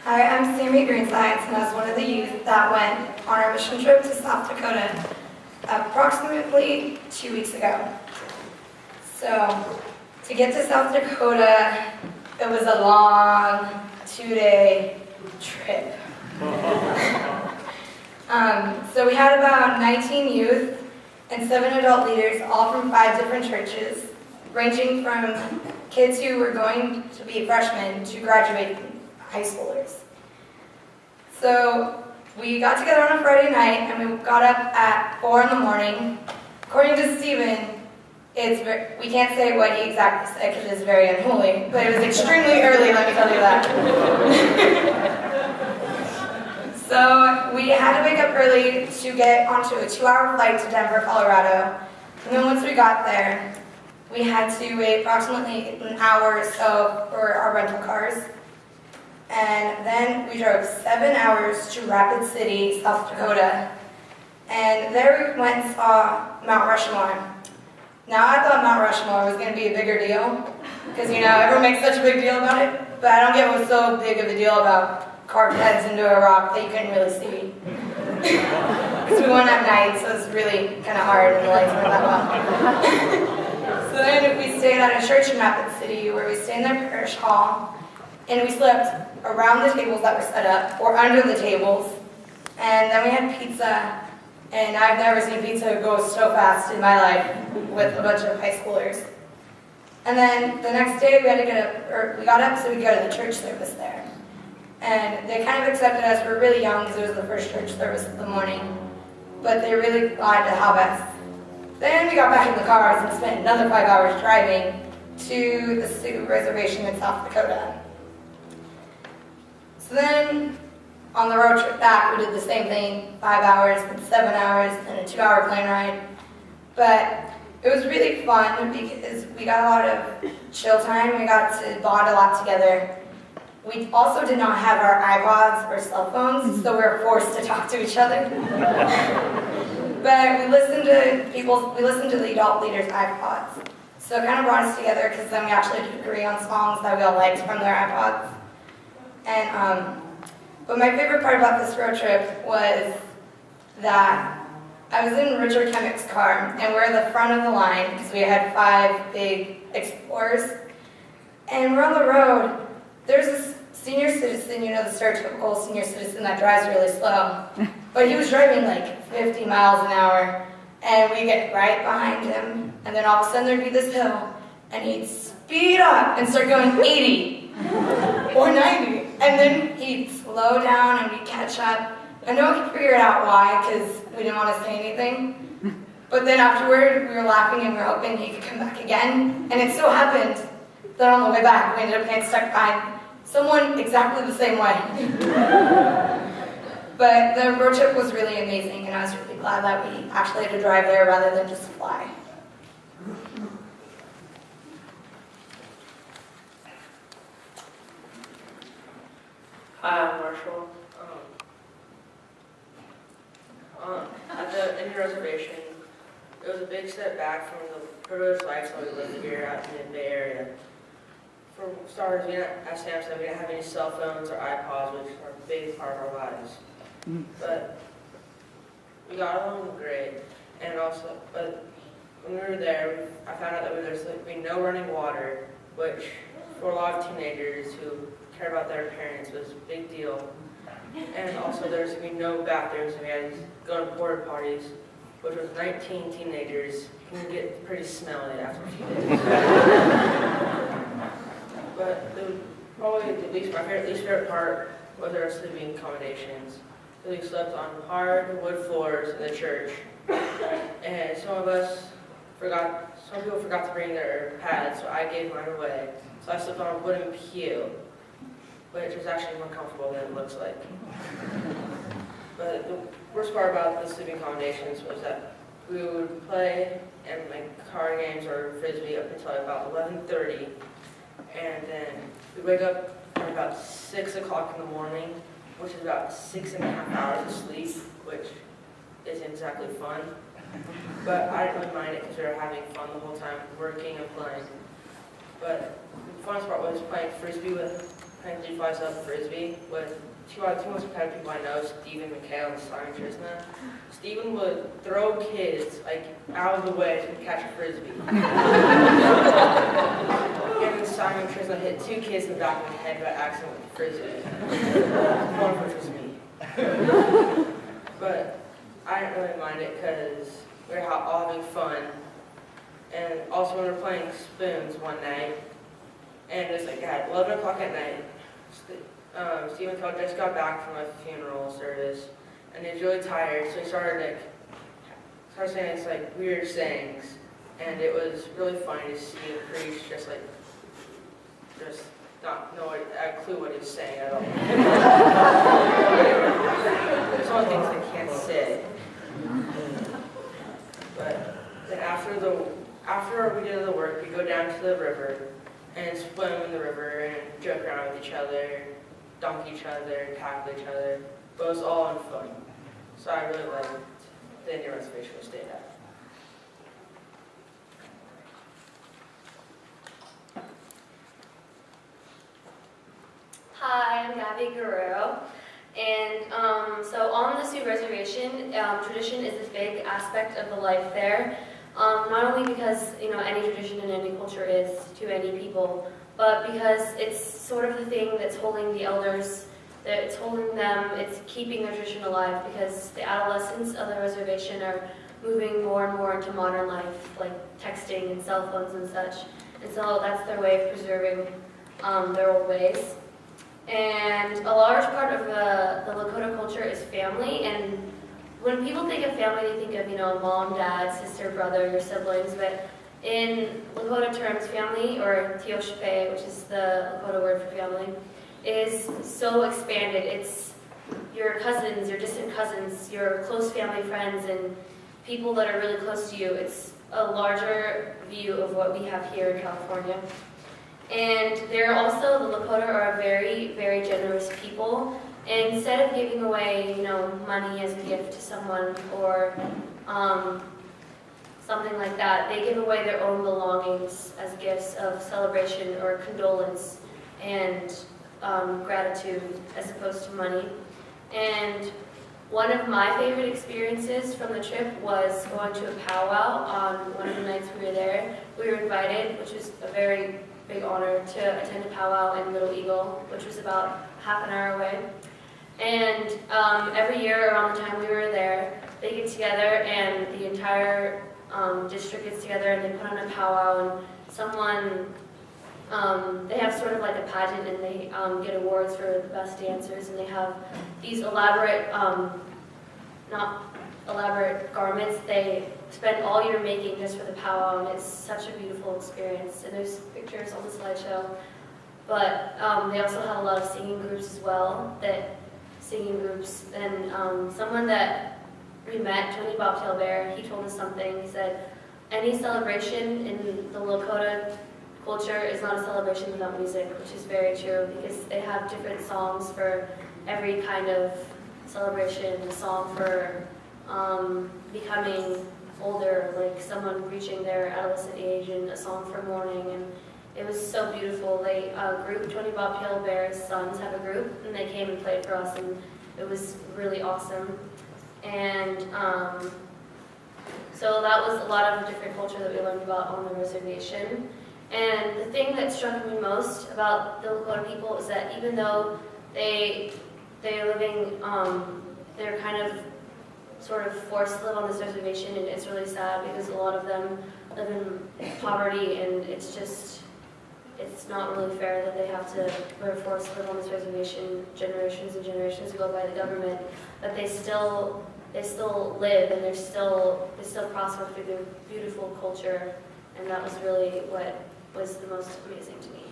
Hi, I'm Sammy Greenside, and I was one of the youth that went on our mission trip to South Dakota approximately 2 weeks ago. So, to get to South Dakota, it was a long 2-day trip. So we had about 19 youth and 7 adult leaders, all from 5 different churches, ranging from kids who were going to be freshmen to graduating high schoolers. So we got together on a Friday night and we got up at 4 in the morning. According to Stephen, we can't say what he exactly said because it is very unholy, but it was extremely early, let me tell you that. So we had to wake up early to get onto a 2-hour flight to Denver, Colorado. And then once we got there, we had to wait approximately an hour or so for our rental cars. And then we drove 7 hours to Rapid City, South Dakota. And there we went and saw Mount Rushmore. Now I thought Mount Rushmore was going to be a bigger deal, because everyone makes such a big deal about it, but I don't get what's so big of a deal about carved heads into a rock that you couldn't really see. Because we went at night, so it's really kind of hard and the lights weren't that well. So then we stayed at a church in Rapid City where we stayed in their parish hall, and we slept around the tables that were set up, or under the tables, and then we had pizza, and I've never seen pizza go so fast in my life with a bunch of high schoolers. And then the next day we got up so we could go to the church service there. And they kind of accepted us. We were really young because it was the first church service of the morning, but they really glad to have us. Then we got back in the cars and spent another 5 hours driving to the Sioux Reservation in South Dakota. So then, on the road trip back, we did the same thing, 5 hours, then 7 hours, and a 2-hour plane ride. But it was really fun because we got a lot of chill time. We got to bond a lot together. We also did not have our iPods or cell phones, so we were forced to talk to each other. But we listened to the adult leaders' iPods. So it kind of brought us together because then we actually did agree on songs that we all liked from their iPods. And but my favorite part about this road trip was that I was in Richard Kemick's car, and we're at the front of the line because we had 5 big Explorers. And we're on the road. There's this senior citizen, the stereotypical senior citizen that drives really slow. But he was driving like 50 miles an hour, and we get right behind him, and then all of a sudden there'd be this hill, and he'd speed up and start going 80 or 90, and then he'd slow down and we'd catch up. And no one could figure out why, because we didn't want to say anything. But then afterward, we were laughing and we were hoping he could come back again, and it so happened that on the way back, we ended up getting stuck behind someone exactly the same way. But the road trip was really amazing, and I was really glad that we actually had to drive there rather than just fly. Hi, I'm Marshall. At the Indian Reservation, it was a big step back from the privileged lifestyle we lived here out in the Bay Area. For starters, as Sam said, we didn't have any cell phones or iPods, which are a big part of our lives. But we got along great, and also, but when we were there, I found out that there's going to be no running water, which for a lot of teenagers who care about their parents was a big deal. And also there's going to be no bathrooms, and we had to go to porta potties, which was 19 teenagers. It can get pretty smelly after a few days. But probably my least favorite part was our sleeping accommodations. So we slept on hard wood floors in the church, and some people forgot to bring their pads, so I gave mine away. So I slept on a wooden pew, which was actually more comfortable than it looks like. But the worst part about the sleeping accommodations was that we would play and card games or frisbee up until about 11:30, and then we wake up at about 6 o'clock in the morning, which is about 6.5 hours of sleep, which isn't exactly fun. But I didn't really mind it because we were having fun the whole time, working and playing. But the funnest part was playing frisbee with playing flies up frisbee with two most competitive people I know, Stephen McHale and Simon Trisna. Stephen would throw kids like out of the way to catch a frisbee. And then Simon Trisna hit 2 kids in the back of the head by accident with the frisbee. One of which was me. But I didn't really mind it because we were all having fun. And also when we were playing spoons one night, and it was like at 11 o'clock at night, Stephen Cole just got back from a funeral service, and he was really tired, so he started saying this like weird sayings, and it was really funny to see the priest just not know a clue what he was saying at all. There's all things they can't say. But then after we did the work, we go down to the river and swim in the river and joke around with each other, dunk each other, tackle each other. But it was all in fun. So I really liked the Indian reservation we stayed at. Hi, I'm Gabby Guerrero, and so on the Sioux Reservation, tradition is a big aspect of the life there. Not only because any tradition in any culture is to any people, but because it's sort of the thing that's holding the elders, that it's holding them, it's keeping their tradition alive. Because the adolescents of the reservation are moving more and more into modern life, like texting and cell phones and such, and so that's their way of preserving their old ways. And a large part of the Lakota culture is family, and when people think of family, they think of, mom, dad, sister, brother, your siblings, but in Lakota terms, family, or tioshpe, which is the Lakota word for family, is so expanded. It's your cousins, your distant cousins, your close family friends, and people that are really close to you. It's a larger view of what we have here in California. And they're also, the Lakota are a very, very generous people. And instead of giving away, money as a gift to someone or something like that, they give away their own belongings as gifts of celebration or condolence and gratitude as opposed to money. And one of my favorite experiences from the trip was going to a powwow on one of the nights we were there. We were invited, which was a very big honor, to attend a powwow in Little Eagle, which was about half an hour away. And every year around the time we were there, they get together and the entire district gets together and they put on a powwow, and someone, they have sort of like a pageant, and they get awards for the best dancers, and they have these elaborate, not elaborate garments they spend all year making just for the powwow, and it's such a beautiful experience. And there's pictures on the slideshow. But they also have a lot of singing groups as well, and someone that we met, Tony Bobtail Bear, he told us something. He said, any celebration in the Lakota culture is not a celebration without music, which is very true, because they have different songs for every kind of celebration. A song for becoming older, like someone reaching their adolescent age, and a song for mourning, and it was so beautiful. They Tony Bobtail Bear's sons have a group, and they came and played for us, and it was really awesome. And so that was a lot of the different culture that we learned about on the reservation. And the thing that struck me most about the Lakota people is that even though they're living, they're kind of sort of forced to live on this reservation, and it's really sad because a lot of them live in poverty, and it's not really fair that they have to, we're forced to live on this reservation generations and generations ago by the government, but they still live, and they still prosper through their beautiful culture, and that was really what was the most amazing to me.